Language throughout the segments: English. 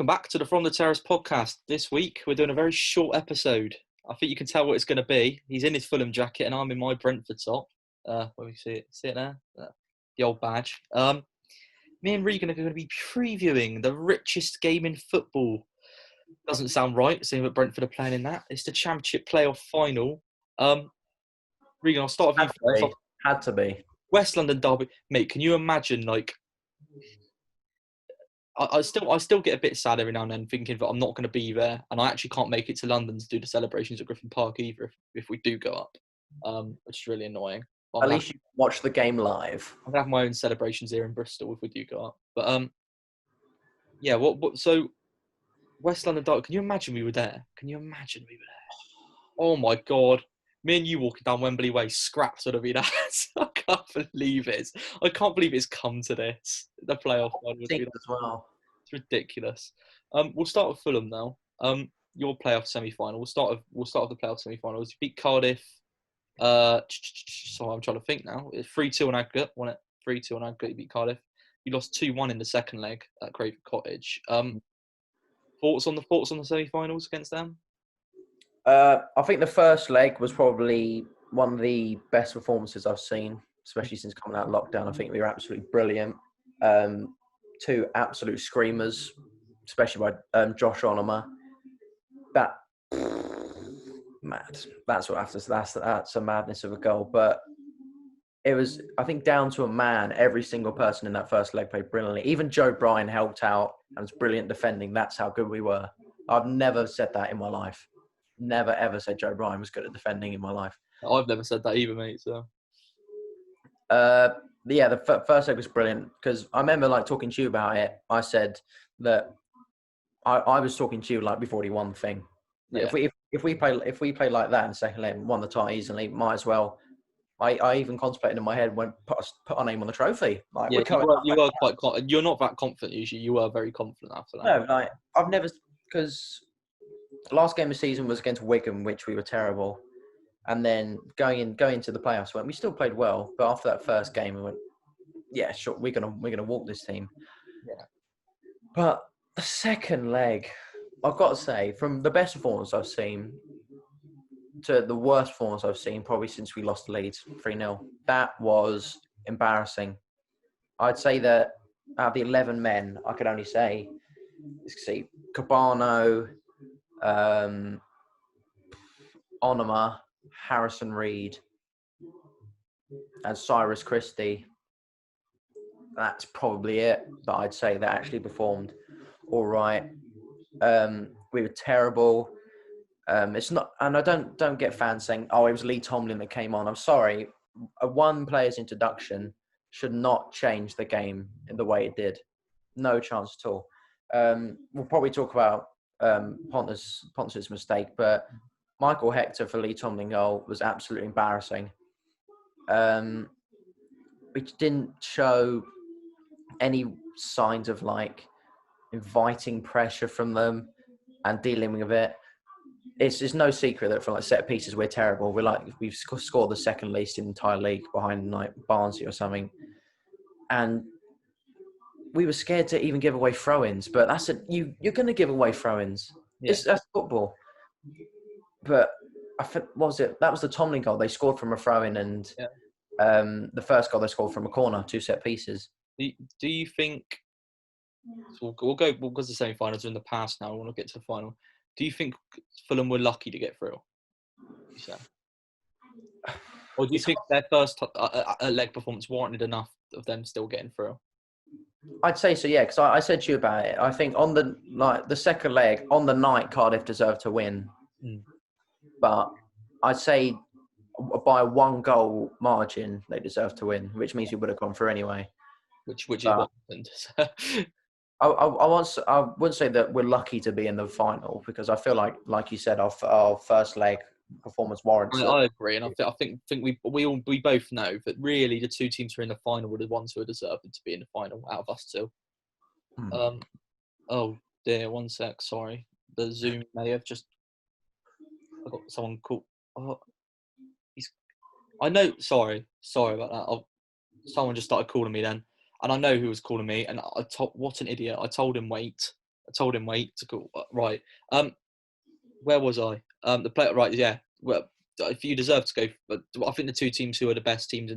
welcome back to the From the Terrace podcast. This week, we're doing a very short episode. I think you can tell what it's going to be. He's in his Fulham jacket and I'm in my Brentford top. Where we see it there? The old badge. Me and Regan are going to be previewing the richest game in football. Doesn't sound right, seeing that Brentford are playing in that. It's the Championship playoff final. Regan, I'll start with you first. Had to be. West London derby. Mate, can you imagine, I still get a bit sad every now and then thinking that I'm not going to be there and I actually can't make it to London to do the celebrations at Griffin Park either if we do go up, which is really annoying. At least you watch the game live. I'm going to have my own celebrations here in Bristol if we do go up. But, so West London Derby, can you imagine we were there? Oh my God. Me and you walking down Wembley Way, scraps would have been at. I can't believe it's come to this. The playoff one would be as well. It's ridiculous. We'll start with Fulham now. Your playoff semi-final. We'll start with the playoff semi-finals. You beat Cardiff. So I'm trying to think now. It's 3-2 on aggregate, wasn't it? 3-2 on aggregate. You beat Cardiff. You lost 2-1 in the second leg at Craven Cottage. Thoughts on the semi-finals against them? I think the first leg was probably one of the best performances I've seen, especially since coming out of lockdown. I think we were absolutely brilliant. Two absolute screamers, especially by Josh Onoma. That mad. That's a madness of a goal. But it was, I think, down to a man. Every single person in that first leg played brilliantly. Even Joe Bryan helped out and was brilliant defending. That's how good we were. I've never said that in my life. Never ever said Joe Bryan was good at defending in my life. I've never said that either, mate. So, the first leg was brilliant because I remember talking to you about it. I said that I was talking to you we've already won the thing. Yeah. If we play like that in the second leg, won the tie easily, might as well. I even contemplated in my head when put our name on the trophy. You were quite. You're not that confident usually. You were very confident after that. No, I've never because. The last game of the season was against Wigan, which we were terrible. And then going into the playoffs, we still played well. But after that first game, we went, yeah, sure, we're gonna walk this team. Yeah. But the second leg, I've got to say, from the best performance I've seen to the worst performance I've seen, probably since we lost to Leeds 3-0, that was embarrassing. I'd say that out of the 11 men, I could only say, let's see, Cabano, Onoma, Harrison Reed, and Cyrus Christie. That's probably it. But I'd say that actually performed all right. We were terrible. It's not, and I don't get fans saying, "Oh, it was Lee Tomlin that came on." I'm sorry. One player's introduction should not change the game in the way it did. No chance at all. We'll probably talk about Pontus' mistake, but Michael Hector for Lee Tomlin goal was absolutely embarrassing. We didn't show any signs of inviting pressure from them and dealing with it. It's no secret that for set pieces we're terrible. We've scored the second least in the entire league behind Barnsley or something, and we were scared to even give away throw-ins, but you're going to give away throw-ins. Yeah. That's football. But I think, that was the Tomlin goal. They scored from a throw-in, and the first goal they scored from a corner, 2 set pieces. Do you think? So we'll go because the semi-finals are in the past now. We want to get to the final. Do you think Fulham were lucky to get through? Or do you think their first leg performance warranted enough of them still getting through? I'd say so, yeah, because I said to you about it. I think on the second leg, on the night, Cardiff deserved to win. But I'd say by 1 goal margin, they deserved to win, which means we would have gone through anyway. Which is what happened. I wouldn't say that we're lucky to be in the final because I feel like you said, our first leg performance warrants. I agree, and I think we both know that really the 2 teams who are in the final were the ones who are deserving to be in the final out of us 2. Oh dear, 1 sec. Sorry, the Zoom may have just. I got someone called. Oh, I know. Sorry about that. Someone just started calling me then, and I know who was calling me. And what an idiot! I told him wait, I told him wait to go right. Where was I? The player, right? Yeah. Well, if you deserve to go, but I think the two teams who are the best teams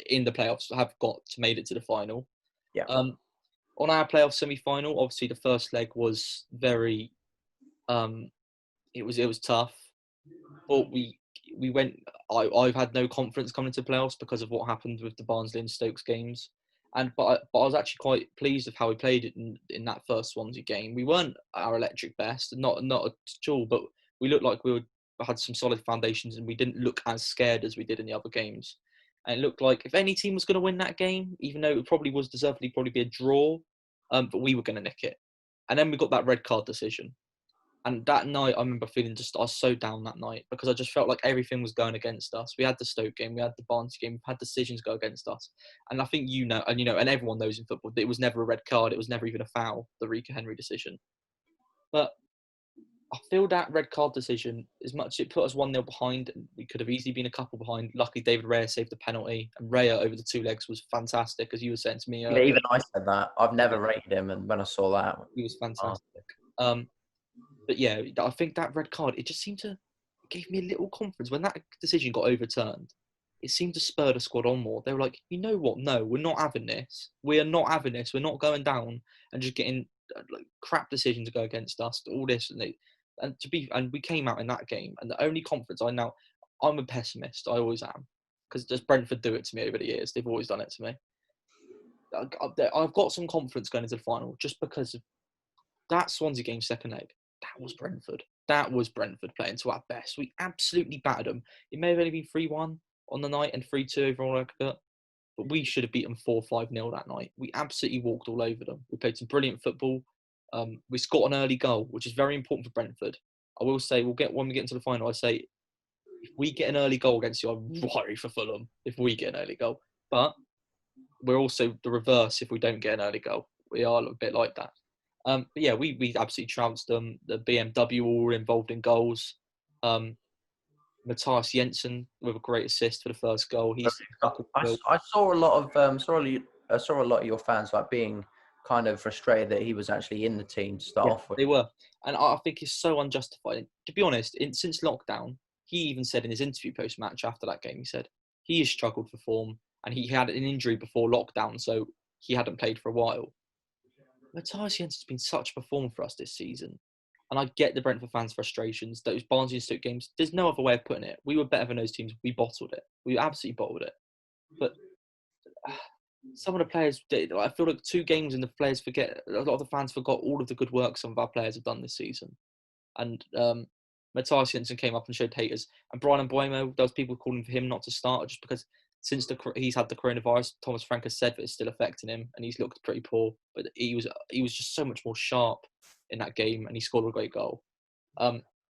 in the playoffs have got to made it to the final. Yeah. On our playoff semi-final, obviously the first leg was very, it was tough. But we went. I've had no confidence coming into playoffs because of what happened with the Barnsley and Stokes games, but I was actually quite pleased with how we played it in that first Swansea game. We weren't our electric best, not at all, but we looked like had some solid foundations, and we didn't look as scared as we did in the other games. And it looked like if any team was going to win that game, even though it probably was deservedly probably be a draw, but we were going to nick it. And then we got that red card decision. And that night, I remember feeling I was so down that night because I just felt like everything was going against us. We had the Stoke game, we had the Barnsley game, we've had decisions go against us. And I think and everyone knows in football that it was never a red card, it was never even a foul, the Rika Henry decision. But I feel that red card decision, as much as it put us 1-0 behind, and we could have easily been a couple behind. Luckily, David Raya saved the penalty, and Raya over the two legs was fantastic, as you were saying to me earlier. Even I said that. I've never rated him, and when I saw that, He was fantastic. But yeah, I think that red card, it just seemed to it gave me a little confidence. When that decision got overturned, it seemed to spur the squad on more. They were like, you know what? No, we're not having this. We are not having this. We're not going down and just getting crap decisions to go against us. All this and we came out in that game. And the only confidence I'm a pessimist. I always am, because just Brentford do it to me over the years. They've always done it to me. I've got some confidence going into the final just because of that Swansea game second leg. That was Brentford. That was Brentford playing to our best. We absolutely battered them. It may have only been 3-1 on the night and 3-2 overall aggregate, but we should have beaten 4-5-0 that night. We absolutely walked all over them. We played some brilliant football. We scored an early goal, which is very important for Brentford. I will say, when we get into the final, I say, if we get an early goal against you, I'm worried for Fulham if we get an early goal. But we're also the reverse if we don't get an early goal. We are a bit like that. But yeah, we absolutely trounced them. The BMW all were involved in goals. Matthias Jensen with a great assist for the first goal. I saw a lot of saw a lot of your fans like being kind of frustrated that he was actually in the team to start off with. They were, and I think it's so unjustified. To be honest, since lockdown, he even said in his interview post-match after that game, he said he has struggled for form, and he had an injury before lockdown, so he hadn't played for a while. Matthias Jensen's been such a performer for us this season. And I get the Brentford fans' frustrations. Those Barnsley and Stoke games, there's no other way of putting it. We were better than those teams. We bottled it. We absolutely bottled it. But some of the players, I feel like 2 games and the players forget, a lot of the fans forgot all of the good work some of our players have done this season. And Matthias Jensen came up and showed haters. And Brian Mbuemo, there was people calling for him not to start just because since he's had the coronavirus, Thomas Frank has said that it's still affecting him and he's looked pretty poor. But he was just so much more sharp in that game and he scored a great goal.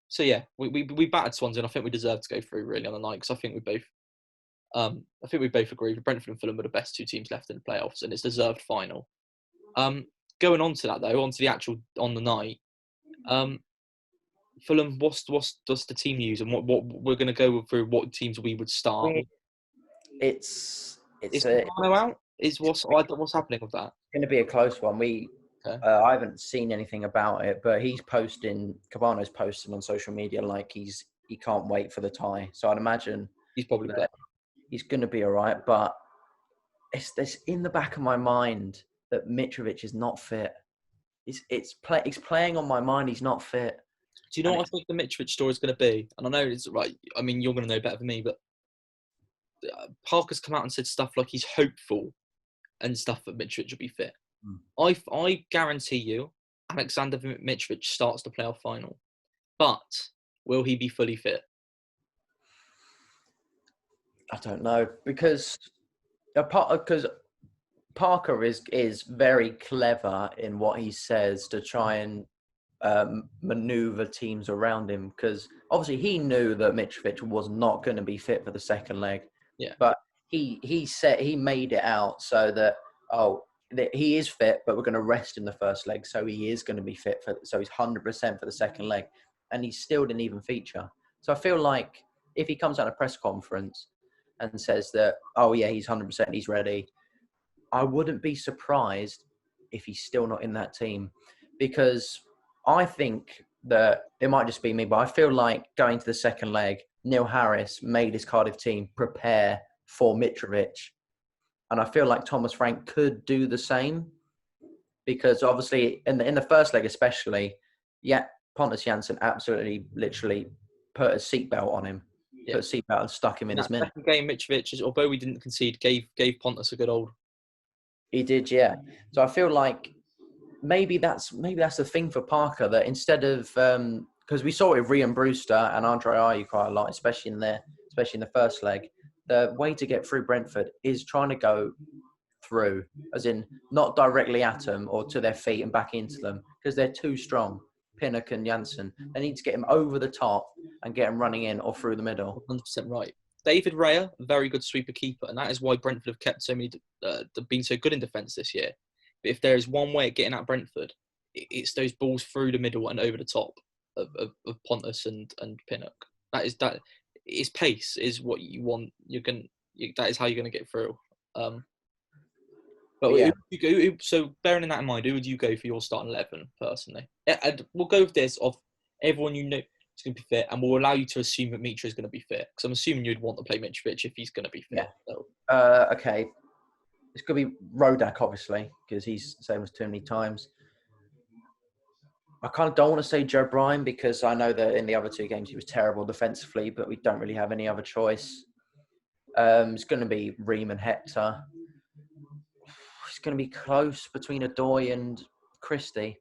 So yeah, we battered Swansea and I think we deserved to go through really on the night because I think we both agree that Brentford and Fulham are the best 2 teams left in the playoffs and it's deserved final. Going on to that though, on to the actual on the night. Fulham, what's the team use and what we're going to go through what teams we would start. It's out? What's happening with that? Going to be a close one. I haven't seen anything about it, but Cabano's posting on social media like he can't wait for the tie. So I'd imagine he's probably playing. He's going to be all right, but it's this in the back of my mind that Mitrovic is not fit. It's playing on my mind. He's not fit. Do you know what I think the Mitrovic story is going to be? And I know it's right. I mean, you're going to know better than me, but Parker's come out and said stuff like he's hopeful and stuff that Mitrovic will be fit. I guarantee you, Alexander Mitrovic starts the playoff final, but will he be fully fit? I don't know because Parker is very clever in what he says to try and maneuver teams around him because obviously he knew that Mitrovic was not going to be fit for the second leg. Yeah. But he made it out so that he is fit, but we're going to rest in the first leg, so he is going to be fit so he's 100% for the second leg, and he still didn't even feature. So I feel like if he comes out at a press conference and says that he's 100%, he's ready, I wouldn't be surprised if he's still not in that team. because I think that it might just be me, but I feel like going to the second leg, Neil Harris made his Cardiff team prepare for Mitrovic. And I feel like Thomas Frank could do the same because obviously in the first leg especially, yeah, Pontus Jansson absolutely literally put a seatbelt on him, Yeah. put a seatbelt and stuck him in his That minute. second game, Mitrovic, although we didn't concede, gave Pontus a good old. He did, yeah. So I feel like maybe that's the thing for Parker, that instead of because we saw it with Rian Brewster and Andre Ayew quite a lot, especially in the first leg. The way to get through Brentford is trying to go through, as in not directly at them or to their feet and back into them, because they're too strong. Pinnock and Janssen, they need to get him over the top and get him running in or through the middle. 100% right. David Raya, a very good sweeper keeper, and that is why Brentford have kept been so good in defence this year. But if there is one way of getting at Brentford, it's those balls through the middle and over the top of Pontus and Pinnock. That is pace is what you want. That is how you're gonna get through. But Yeah, so bearing that in mind, who would you go for your starting 11 personally? And we'll go with this of everyone you know is going to be fit, and we'll allow you to assume that Mitra is going to be fit, because I'm assuming you'd want to play Mitrovic if he's going to be fit. yeah. So. Okay, it's going to be Rodak, obviously, because he's saved us too many times. I kind of don't want to say Joe Bryan because I know that in the other two games he was terrible defensively, but we don't really have any other choice. It's going to be Ream and Hector. It's going to be close between Adoy and Christie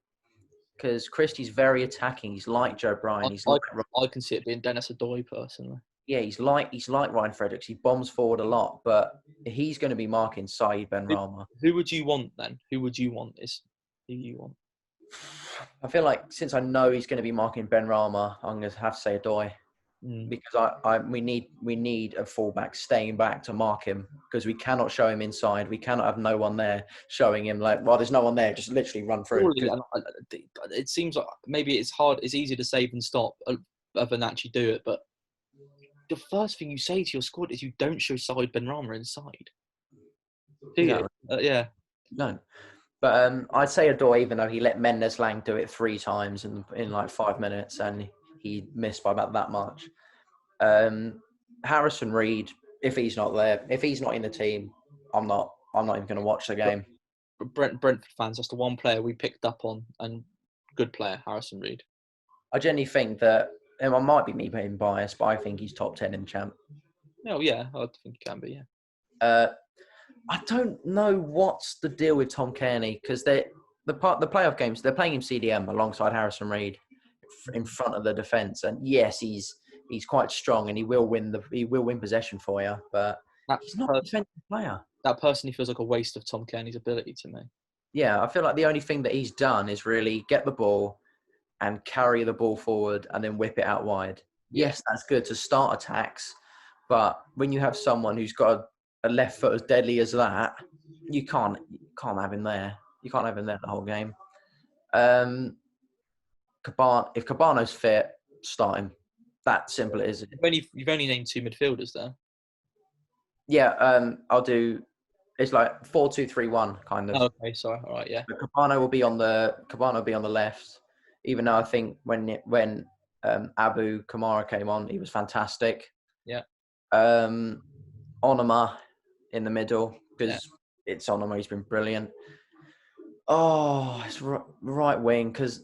because Christie's very attacking. He's like Joe Bryan. I can see it being Dennis Adoy personally. Yeah, he's like Ryan Fredericks. He bombs forward a lot, but he's going to be marking Saeed Benrahma. Who would you want then? Who you want? I feel like since I know he's going to be marking Benrahma, I'm going to have to say Adoy. Because we need a fullback staying back to mark him, because we cannot show him inside. We cannot have no one there showing him like, well, there's no one there, just literally run through. It seems like maybe it's hard. It's easier to save and stop other than actually do it. But the first thing you say to your squad is you don't show Saeed Benrahma inside. Do you? Yeah. No. But I'd say Adoy, even though he let Mendes Lang do it 3 times in like 5 minutes and he missed by about that much. Harrison Reed, if he's not there, if he's not in the team, I'm not even going to watch the game. Brentford fans, that's the one player we picked up on, and good player, Harrison Reed. I genuinely think that, and I might be me being biased, but I think he's top 10 in the champ. Oh yeah, I think he can be. Yeah. I don't know what's the deal with Tom Kearney, because the playoff games they're playing him CDM alongside Harrison Reed in front of the defence, and yes, he's quite strong and he will win possession for you, but he's not a defensive player. That personally feels like a waste of Tom Kearney's ability to me. Yeah, I feel like the only thing that he's done is really get the ball and carry the ball forward and then whip it out wide. Yeah. Yes, that's good to start attacks, but when you have someone who's got a left foot as deadly as that, you can't have him there. You can't have him there the whole game. If Cabano's fit, start him. That simple it is. You've only named 2 midfielders there. Yeah, I'll do. It's like 4-2-3-1 kind of. Oh, okay, sorry. All right, yeah. But Cabano will be on the left. Even though I think when Abu Kamara came on, he was fantastic. Yeah. Onoma in the middle, because it's Onoma. He's been brilliant. Oh, it's right wing, because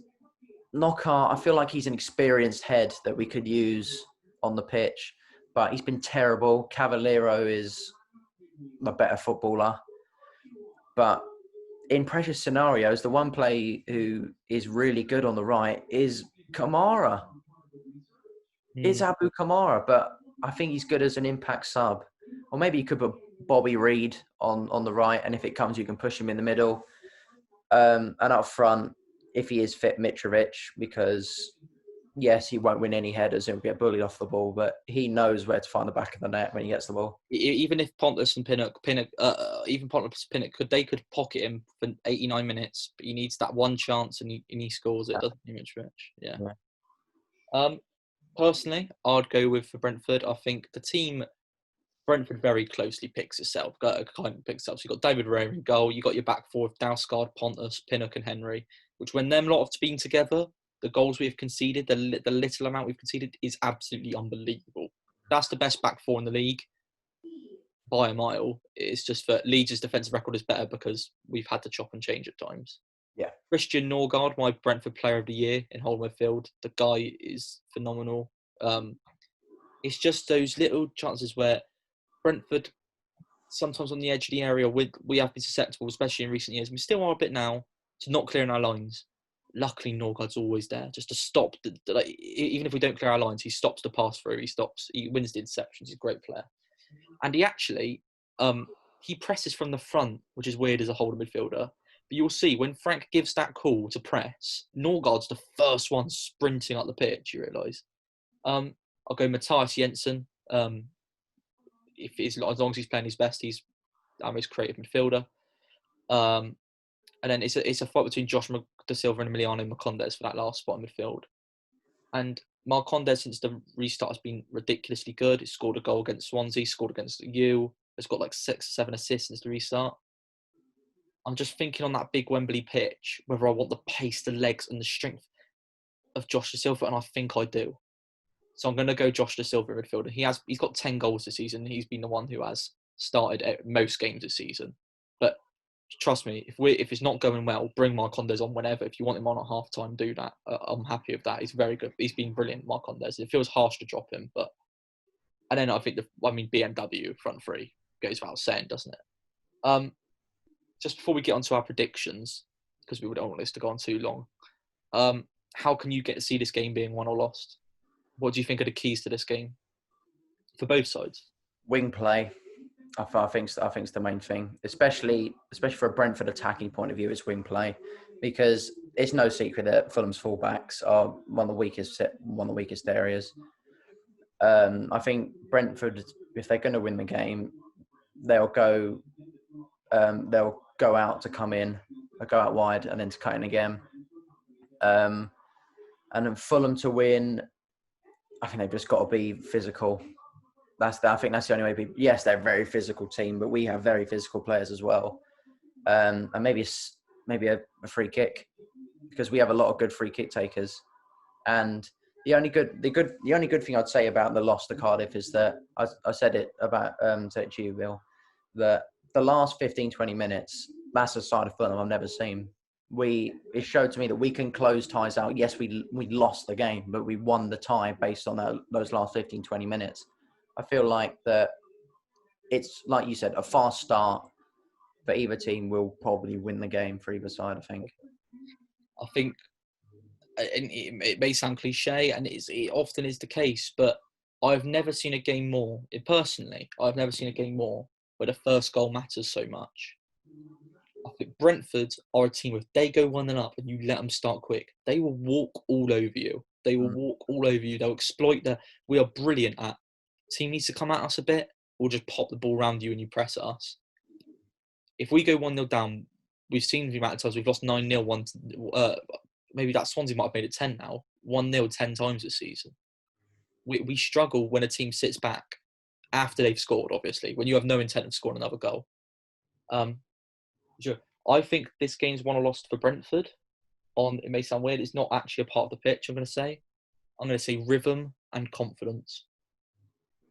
Knockaert, I feel like he's an experienced head that we could use on the pitch, but he's been terrible. Cavallero is a better footballer. But in pressure scenarios, the one player who is really good on the right is Kamara. It's Abu Kamara, but I think he's good as an impact sub. Or maybe you could put Bobby Reed on the right, and if it comes, you can push him in the middle. And up front, if he is fit, Mitrovic, because yes, he won't win any headers and get bullied off the ball, but he knows where to find the back of the net when he gets the ball. Even if Pontus and Pinnock, they could pocket him for 89 minutes, but he needs that one chance and he scores it, doesn't he, Mitrovic? Yeah. Personally, I'd go with for Brentford. I think the team, Brentford very closely picks itself. So you've got David Raya in goal. You've got your back four of Dalsgaard, Pontus, Pinnock and Henry. which when them lot have been together, the goals we have conceded, the little amount we've conceded is absolutely unbelievable. That's the best back four in the league by a mile. It's just that Leeds' defensive record is better because we've had to chop and change at times. Yeah. Christian Norgard, my Brentford Player of the Year in whole midfield. The guy is phenomenal. It's just those little chances where Brentford, sometimes on the edge of the area, we have been susceptible, especially in recent years. We still are a bit now to not clearing our lines. Luckily, Norgard's always there just to stop. Even if we don't clear our lines, he stops the pass through. He wins the interceptions. He's a great player. And he actually, he presses from the front, which is weird as a holding midfielder. But you'll see when Frank gives that call to press, Norgard's the first one sprinting up the pitch, you realise. I'll go Matthias Jensen. As long as he's playing his best, he's our most creative midfielder. And then it's a fight between Josh Da Silva and Emiliano Marcondes for that last spot in midfield. And Marcondes, since the restart, has been ridiculously good. He scored a goal against Swansea, scored against you. Has got like 6 or 7 assists since the restart. I'm just thinking on that big Wembley pitch whether I want the pace, the legs, and the strength of Josh Da Silva, and I think I do. So I'm going to go Josh Da Silva midfielder. He's got 10 goals this season. He's been the one who has started most games this season. But trust me, if it's not going well, bring Marcondes on whenever. If you want him on at half time, do that. I'm happy with that. He's very good. He's been brilliant, Marcondes. It feels harsh to drop him, but and then I think BMW front three goes without saying, doesn't it? Just before we get onto our predictions, because we don't want this to go on too long, how can you see this game being won or lost? What do you think are the keys to this game for both sides? Wing play, I think is the main thing, especially for a Brentford attacking point of view, is wing play, because it's no secret that Fulham's fullbacks are one of the weakest areas. I think Brentford, if they're going to win the game, they'll go out to come in, they'll go out wide and then to cut in again. And then Fulham to win, I think they've just got to be physical. I think that's the only way. Yes, they're a very physical team, but we have very physical players as well. And maybe a free kick, because we have a lot of good free kick takers. And the only good thing I'd say about the loss to Cardiff is that I said it about to you, Bill, that the last 15-20 minutes, that's a side of Fulham I've never seen. It showed to me that we can close ties out. Yes, we lost the game, but we won the tie based on those last 15-20 minutes. I feel like that it's, like you said, a fast start, but either team will probably win the game for either side, I think. I think it may sound cliche, and it often is the case, but I've never seen a game more, personally, I've never seen a game more where the first goal matters so much. I think Brentford are a team, if they go 1-0 up and you let them start quick, they will walk all over you. They'll exploit we are brilliant at, team needs to come at us a bit, we'll just pop the ball around you and you press at us. If we go 1-0 down, we've seen the amount of times we've lost 9-0, maybe that Swansea might have made it 10 now, 1-0 10 times this season. We struggle when a team sits back after they've scored, obviously, when you have no intent of scoring another goal. I think this game's won or lost for Brentford. It may sound weird, it's not actually a part of the pitch, I'm going to say rhythm and confidence.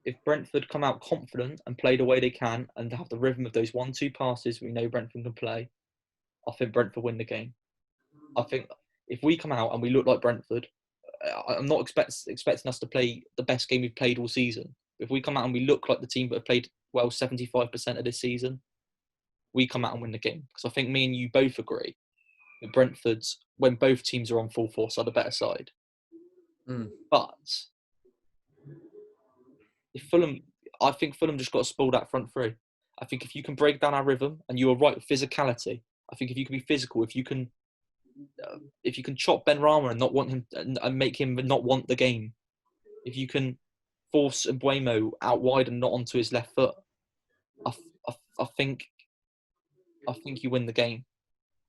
If Brentford come out confident and play the way they can and have the rhythm of those 1-2 passes we know Brentford can play, I think Brentford win the game. I think if we come out and we look like Brentford, I'm not expecting us to play the best game we've played all season. If we come out and we look like the team that have played well 75% of this season, we come out and win the game. Because I think me and you both agree that Brentford's, when both teams are on full force, are the better side. But I think Fulham just got to spoil that front three. I think if you can break down our rhythm, and you are right with physicality, I think if you can be physical, if you can chop Ben Rama and not want him and make him not want the game, if you can force Mbuemo out wide and not onto his left foot, I think you win the game.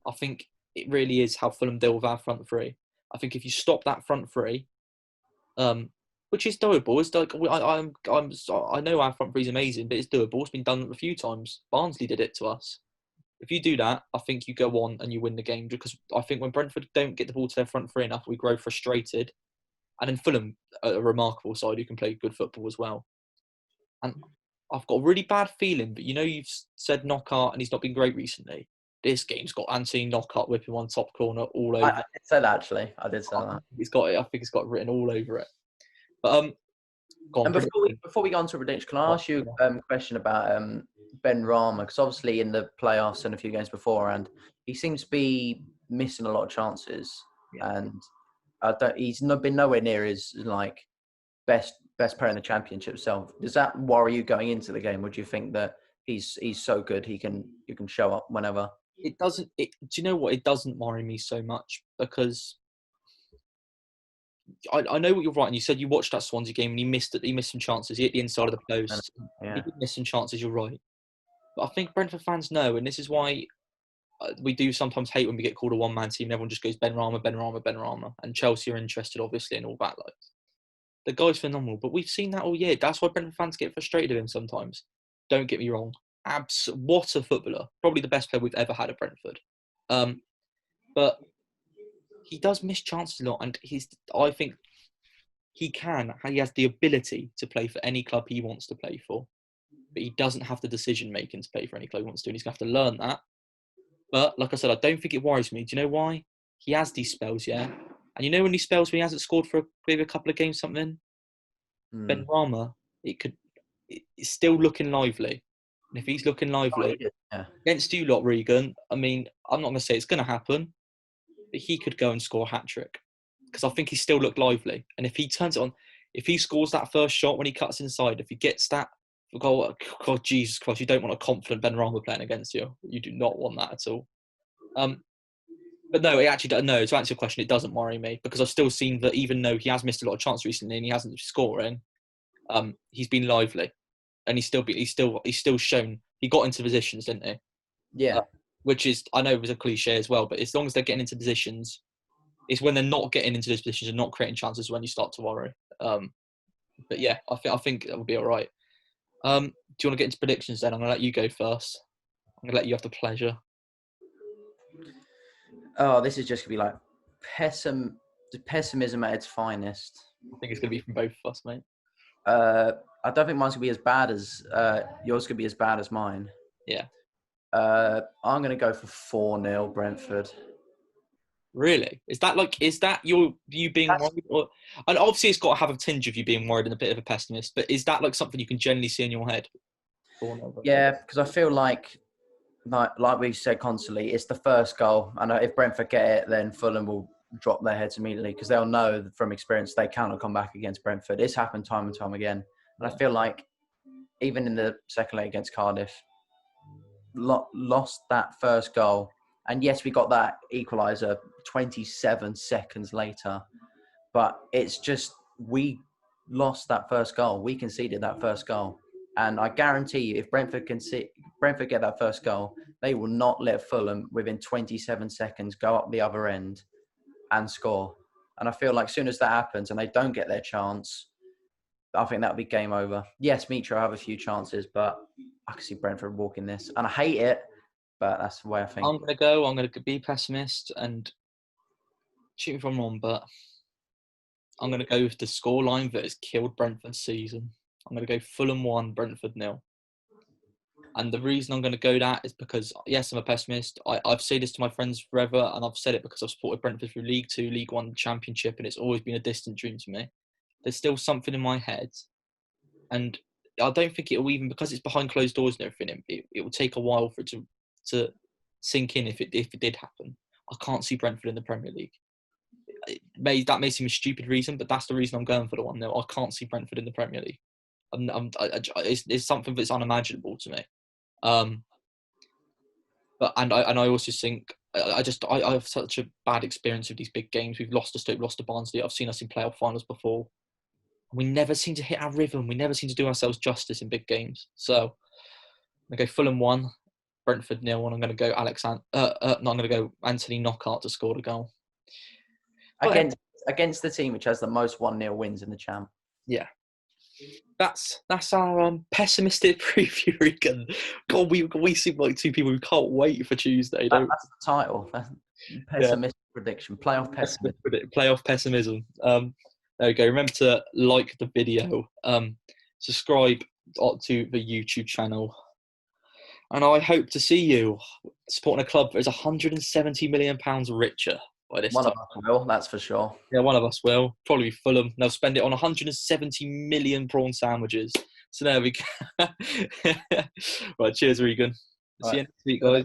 I think it really is how Fulham deal with our front three. I think if you stop that front three, which is doable. It's like I know our front three is amazing, but it's doable. It's been done a few times. Barnsley did it to us. If you do that, I think you go on and you win the game, because I think when Brentford don't get the ball to their front three enough, we grow frustrated. And then Fulham, a remarkable side who can play good football as well. And I've got a really bad feeling, but you've said Knockaert and he's not been great recently. This game's got Anthony Knockaert whipping one top corner all over. I did say that, actually. I did say that. I think it's got written all over it. But go on. And before we go on to prediction, can I ask you a question about Ben Rama? Because obviously in the playoffs and a few games beforehand, he seems to be missing a lot of chances, and he's not been nowhere near his best player in the championship. So does that worry you going into the game? Would you think that he's so good you can show up whenever? It doesn't. Do you know what? It doesn't worry me so much, because I know what you're right. And you said you watched that Swansea game and he missed some chances. He hit the inside of the post. Yeah. He did miss some chances. You're right. But I think Brentford fans know, and this is why we do sometimes hate when we get called a one-man team and everyone just goes Ben Rama, Ben Rama, Ben Rama. And Chelsea are interested, obviously, in all that. The guy's phenomenal, but we've seen that all year. That's why Brentford fans get frustrated with him sometimes. Don't get me wrong. What a footballer. Probably the best player we've ever had at Brentford. But he does miss chances a lot, and I think he has the ability to play for any club he wants to play for. But he doesn't have the decision-making to play for any club he wants to, and he's going to have to learn that. But, like I said, I don't think it worries me. Do you know why? He has these spells, yeah? And when these spells when he hasn't scored for maybe a couple of games, something, Ben Rama, it's still looking lively. And if he's looking lively, against you lot, Regan, I mean, I'm not going to say it's going to happen, but he could go and score a hat-trick. Because I think he still looked lively. And if he turns it on, if he scores that first shot when he cuts inside, if he gets that goal, God, Jesus Christ, you don't want a confident Ben Rama playing against you. You do not want that at all. But no, it actually doesn't. No, to answer your question, it doesn't worry me, because I've still seen that even though he has missed a lot of chances recently and he hasn't been scoring, he's been lively, and he's still shown he got into positions, didn't he? Yeah. Which is, I know it was a cliche as well, but as long as they're getting into positions, it's when they're not getting into those positions and not creating chances when you start to worry. But yeah, I think that will be all right. Do you want to get into predictions then? I'm going to let you go first. I'm going to let you have the pleasure. Oh, this is just going to be pessimism at its finest. I think it's going to be from both of us, mate. I don't think mine's going to be as bad as yours could be as bad as mine. Yeah. I'm going to go for 4-0 Brentford. Really? Is that you being worried? Or, and obviously it's got to have a tinge of you being worried and a bit of a pessimist, but is that something you can generally see in your head? Yeah, because I feel like we said constantly, it's the first goal. I know if Brentford get it, then Fulham will drop their heads immediately, because they'll know from experience they cannot come back against Brentford. It's happened time and time again. And I feel like even in the second leg against Cardiff, lost that first goal. And yes, we got that equaliser 27 seconds later. But it's just, we lost that first goal. We conceded that first goal. And I guarantee you, if Brentford get that first goal, they will not let Fulham, within 27 seconds, go up the other end and score. And I feel like as soon as that happens and they don't get their chance, I think that'll be game over. Yes, Mitro have a few chances, but I can see Brentford walking this. And I hate it, but that's the way I think. I'm going to be pessimist and shoot me if I'm wrong, but I'm going to go with the scoreline that has killed Brentford's season. I'm going to go Fulham 1, Brentford 0. And the reason I'm going to go that is because, yes, I'm a pessimist. I've said this to my friends forever, and I've said it because I've supported Brentford through League 2, League 1, Championship, and it's always been a distant dream to me. There's still something in my head, and I don't think it will even, because it's behind closed doors and everything, it will take a while for it to sink in if it did happen. I can't see Brentford in the Premier League. That may seem a stupid reason, but that's the reason I'm going for the 1-0. I can't see Brentford in the Premier League. It's something that's unimaginable to me. But I also think I have such a bad experience with these big games. We've lost to Stoke, lost to Barnsley. I've seen us in playoff finals before. We never seem to hit our rhythm. We never seem to do ourselves justice in big games. So I'm going to go Fulham 1, Brentford 0, and I'm going to go I'm going to go Anthony Knockaert to score the goal. Against the team which has the most 1-0 wins in the champ. Yeah. That's our pessimistic preview, Regan. God, we seem like two people who can't wait for Tuesday, don't That's the title. That's Yeah. pessimistic prediction. Playoff pessimism. Playoff pessimism. There we go. Remember to like the video. Subscribe to the YouTube channel. And I hope to see you supporting a club that is £170 million richer by this One time. of us will, that's for sure. Yeah, one of us will. Probably Fulham. They'll spend it on 170 million prawn sandwiches. So there we go. Right, cheers, Regan. See you next week, guys.